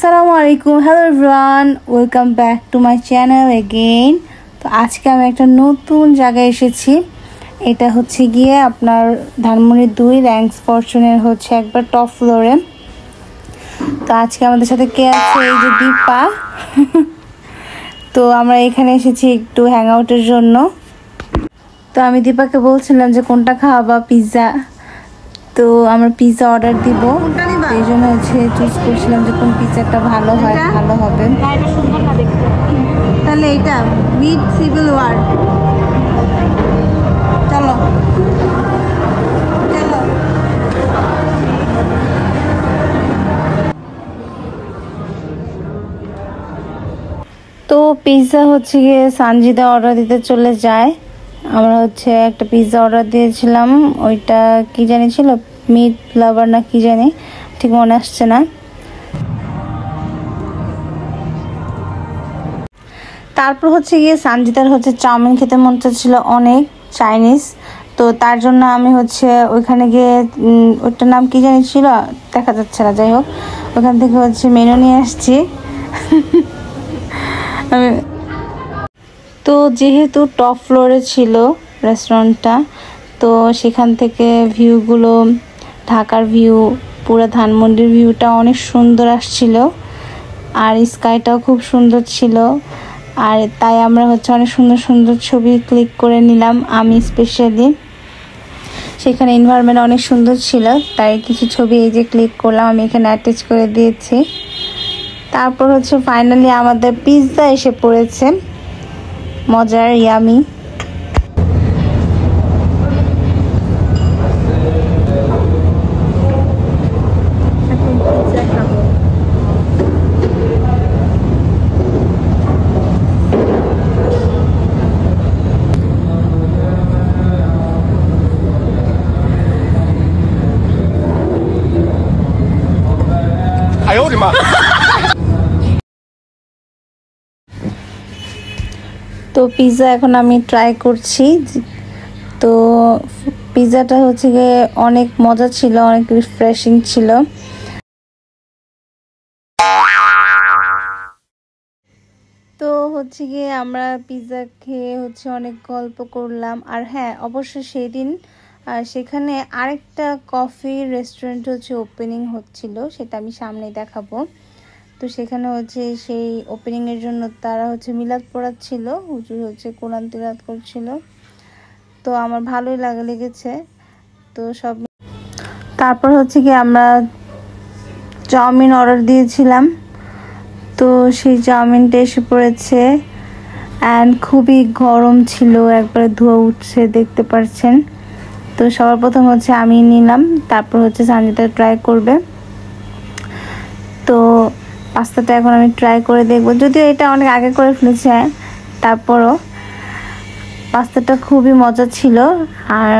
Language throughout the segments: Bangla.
আসসালামু আলাইকুম, hello everyone, welcome back to my channel again. তো আজকে আমি একটা নতুন জায়গায় এসেছি। এটা হচ্ছে গিয়ে আপনার ধানমন্ডি 2 র্যাঙ্কস ফরচুনের হচ্ছে একবার টপ ফ্লোরে। তো আজকে আমাদের সাথে কে আছে? এই যে দীপা। তো আমরা এখানে এসেছি একটু হ্যাং আউটের জন্য। তো আমি দীপাকে বলছিলাম যে কোনটা খাওয়াবা, পিৎজা। তো আমরা পিৎজা অর্ডার দিব, এই জন্য হচ্ছে চুজ করছিলাম যে কোন পিৎজাটা ভালো হয়, ভালো হবে। তাহলে এটা মিড সিভিল ওয়ার। চলো চলো। তো পিৎজা হচ্ছে গিয়ে সানজিদা অর্ডার দিতে চলে যায়। আমরা হচ্ছে একটা পিৎজা অর্ডার দিয়েছিলাম, ওইটা কি জানি ছিল, মিট লাভার না কি জানি, ঠিক মনে আসছে না। তারপর হচ্ছে গিয়ে সানজিদার হচ্ছে চাউমিন খেতে মন চাচ্ছিল অনেক, চাইনিজ। তো তার জন্য আমি হচ্ছে ওইখানে গিয়ে, ওইটার নাম কি জানি ছিল, দেখা যাচ্ছে না, যাই হোক ওখান থেকে হচ্ছে মেনু নিয়ে আসছি। আমি তো যেহেতু টপ ফ্লোরে ছিল রেস্টুরেন্টটা, তো সেখান থেকে ভিউগুলো, ঢাকার ভিউ, পুরো ধানমন্ডির ভিউটা অনেক সুন্দর আসছিল, আর স্কাইটাও খুব সুন্দর ছিল। আর তাই আমরা হচ্ছে অনেক সুন্দর সুন্দর ছবি ক্লিক করে নিলাম, আমি স্পেশালি। সেখানে এনভায়রনমেন্ট অনেক সুন্দর ছিল, তাই কিছু ছবি এই যে ক্লিক করলাম, আমি এখানে অ্যাটাচ করে দিয়েছি। তারপর হচ্ছে ফাইনালি আমাদের পিৎজা এসে পড়েছে, মজার, ইয়ামি। তো পিৎজা এখন আমি ট্রাই করছি। তো পিৎজাটা হচ্ছে গিয়ে অনেক মজা ছিল, অনেক রিফ্রেশিং ছিল। তো হচ্ছে গিয়ে আমরা পিৎজা খেয়ে হচ্ছে অনেক গল্প করলাম। আর হ্যাঁ, অবশ্যই সেই দিন সেখানে আরেকটা কফি রেস্টুরেন্ট হচ্ছে ওপেনিং হচ্ছিল, সেটা আমি সামনে দেখাবো। তো সেখানে হচ্ছে সেই ওপেনিংয়ের জন্য তারা হচ্ছে মিলাদ পড়াচ্ছিল, হুজুর হচ্ছে কোরআন তিলাওয়াত করছিল। তো আমার ভালোই লেগেছে। তো সব তারপর হচ্ছে কি আমরা চাউমিন অর্ডার দিয়েছিলাম, তো সেই চাউমিনটা এসে পড়েছে। অ্যান্ড খুবই গরম ছিল, একবার ধোয়া উঠছে, দেখতে পাচ্ছেন। তো সবার প্রথম হচ্ছে আমি নিলাম, তারপর হচ্ছে সানজিদা ট্রাই করবে। তো পাস্তাটা এখন আমি ট্রাই করে দেখব, যদিও এটা অনেক আগে করে ফেলেছে, তারপরও পাস্তাটা খুবই মজা ছিল। আর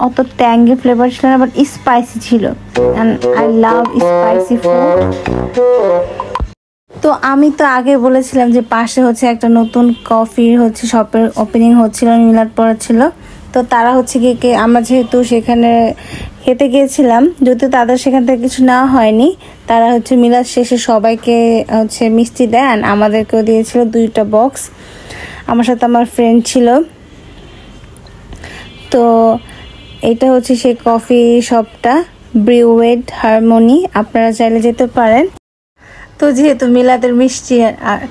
অত ট্যাঙ্গি ফ্লেভার ছিল না, বাট স্পাইসি ছিল, and I love spicy food. তো আমি তো আগে বলেছিলাম যে পাশে হচ্ছে একটা নতুন কফির হচ্ছে শপের ওপেনিং হচ্ছিল, মিলাদ পড়াচ্ছিল। তো তারা হচ্ছে গিয়ে, আমরা যেহেতু সেখানে খেতে গিয়েছিলাম, যদিও তাদের সেখান থেকে কিছু নেওয়া হয়নি, তারা হচ্ছে মিলাদ শেষে সবাইকে হচ্ছে মিষ্টি দেন, আমাদেরকেও দিয়েছিল 2টা বক্স। আমার সাথে আমার ফ্রেন্ড ছিল। তো এটা হচ্ছে সেই কফি শপটা, ব্রিউয়েড হারমোনি, আপনারা চাইলে যেতে পারেন। তো যেহেতু মিলাদের মিষ্টি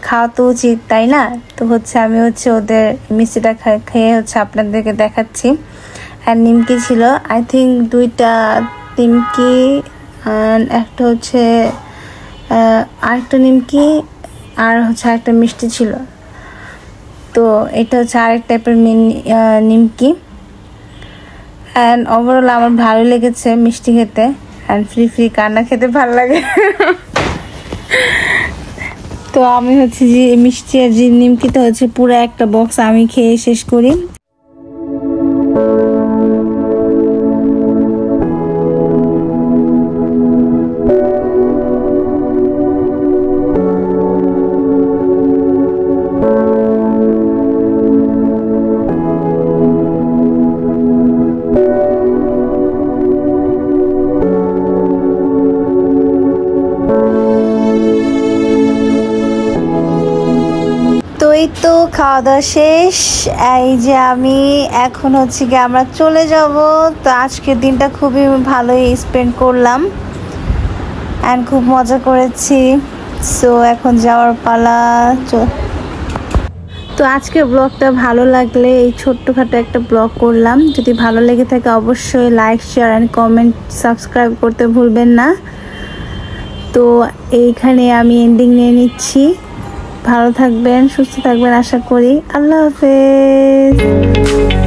খাওয়া তো উচিত, তাই না? তো হচ্ছে আমি হচ্ছে ওদের মিষ্টিটা খেয়ে হচ্ছে আপনাদেরকে দেখাচ্ছি। আর নিমকি ছিল, আই থিঙ্ক 2টা নিমকি, একটা হচ্ছে আরেকটা নিমকি, আর হচ্ছে আরেকটা মিষ্টি ছিল। তো এটা হচ্ছে আরেক টাইপের নিমকি। অ্যান্ড ওভারঅল আমার ভালো লেগেছে মিষ্টি খেতে, অ্যান্ড ফ্রি কান্না খেতে ভালো লাগে। তো আমি হচ্ছে যে মিষ্টি আর যে নিমকিটা হচ্ছে পুরো একটা বক্স আমি খেয়ে শেষ করি। এই তো খাওয়া দাওয়া শেষ। এই যে আমি এখন হচ্ছে গিয়ে আমরা চলে যাব। তো আজকের দিনটা খুবই ভালোই স্পেন্ড করলাম অ্যান্ড খুব মজা করেছি। সো এখন যাওয়ার পালা। তো আজকের ব্লগটা ভালো লাগলে এই ছোট্টখাটো একটা ব্লগ করলাম। যদি ভালো লেগে থাকে অবশ্যই like, share and comment, subscribe করতে ভুলবেন না। তো এইখানে আমি এন্ডিং নিয়ে নিচ্ছি। ভালো থাকবেন, সুস্থ থাকবেন আশা করি। আল্লাহ হাফেজ।